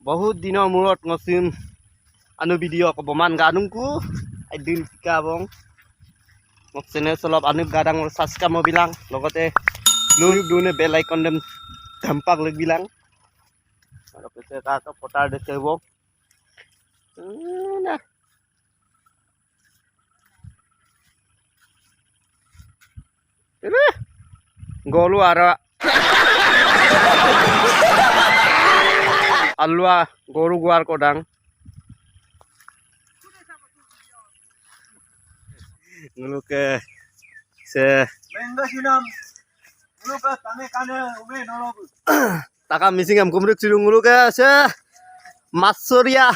বহুত diনৰ মূৰত ngocim anu video ko boman ganungku aidin tika bong mok channel solop anu gadang subscribe mo bilang logote luyuk dune bell icon dem dampak leg bilang aro pese ka to potar de sebo nah ini golu ara alwa goru guar kodang ngulu ke se Menga sinam ngulu ka tane kane ume nolog taka missing am kumruk siru ngulu ke se masoria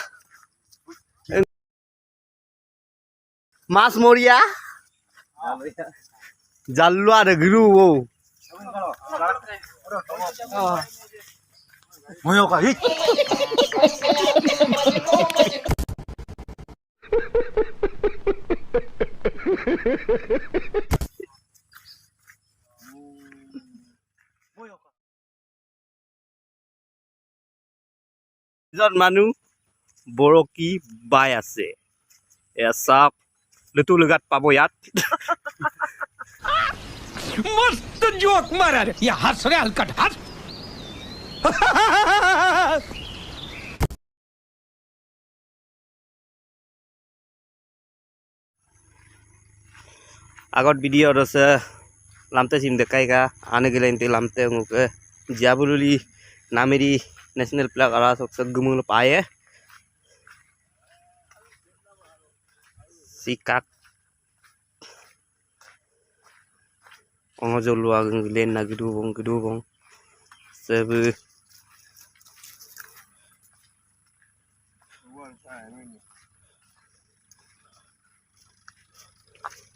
mas moria jallu ada guru wo moyo ka hit জন মানুহ বৰকি by আছে এয়া চাওক লুটু লগাত পাব ইয়াত मस्त joke मारा रे ये हंस रे हलकट हंस আগত ভিডিঅ'ত আছে লামতে চিম দেখাই কা আনে গেলে ইনতে লামতে মুকে জিয়াবুলি নামেরি ন্যাশনাল প্লাগ আরা সবসে গুমুল পায়ে sikak ongojolu ageng glen na gedubong sebu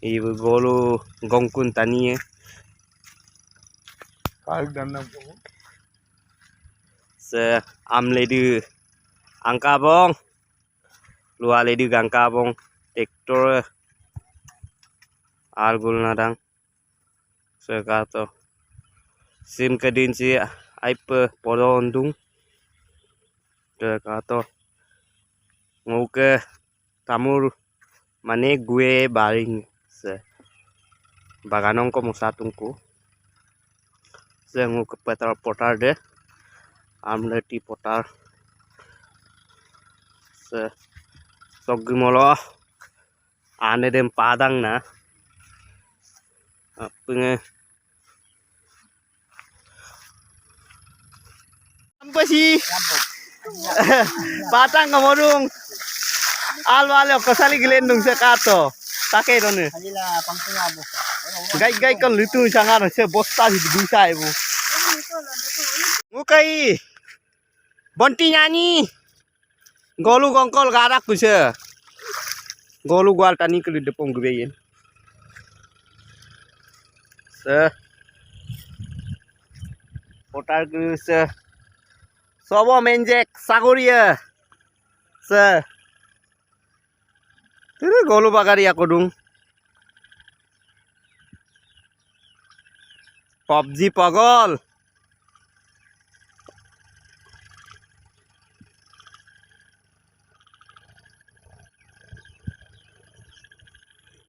ibu golu gongkun taniye kal danam se amle di angka bong luale di gangka bong traktor argul nadang sekato sim kedin si aipe podondung sekato nguke tamur mane gue baring se baganong ko musatungku se nguke petrol potar de amleti potar se sogimolo ane dem padang na pengen apa sih patang ngomong alwale kosali gelendung sekato take done halila pangtungabo gai kan lutu sangar se bosta di bisa ibu ngukai bonti nyanyi golu gongkol garak kuse golu gwal tani ke depong gebeyin se potar ke se sobo menjek sagoria se tere golu bagari aku dung PUBG pagol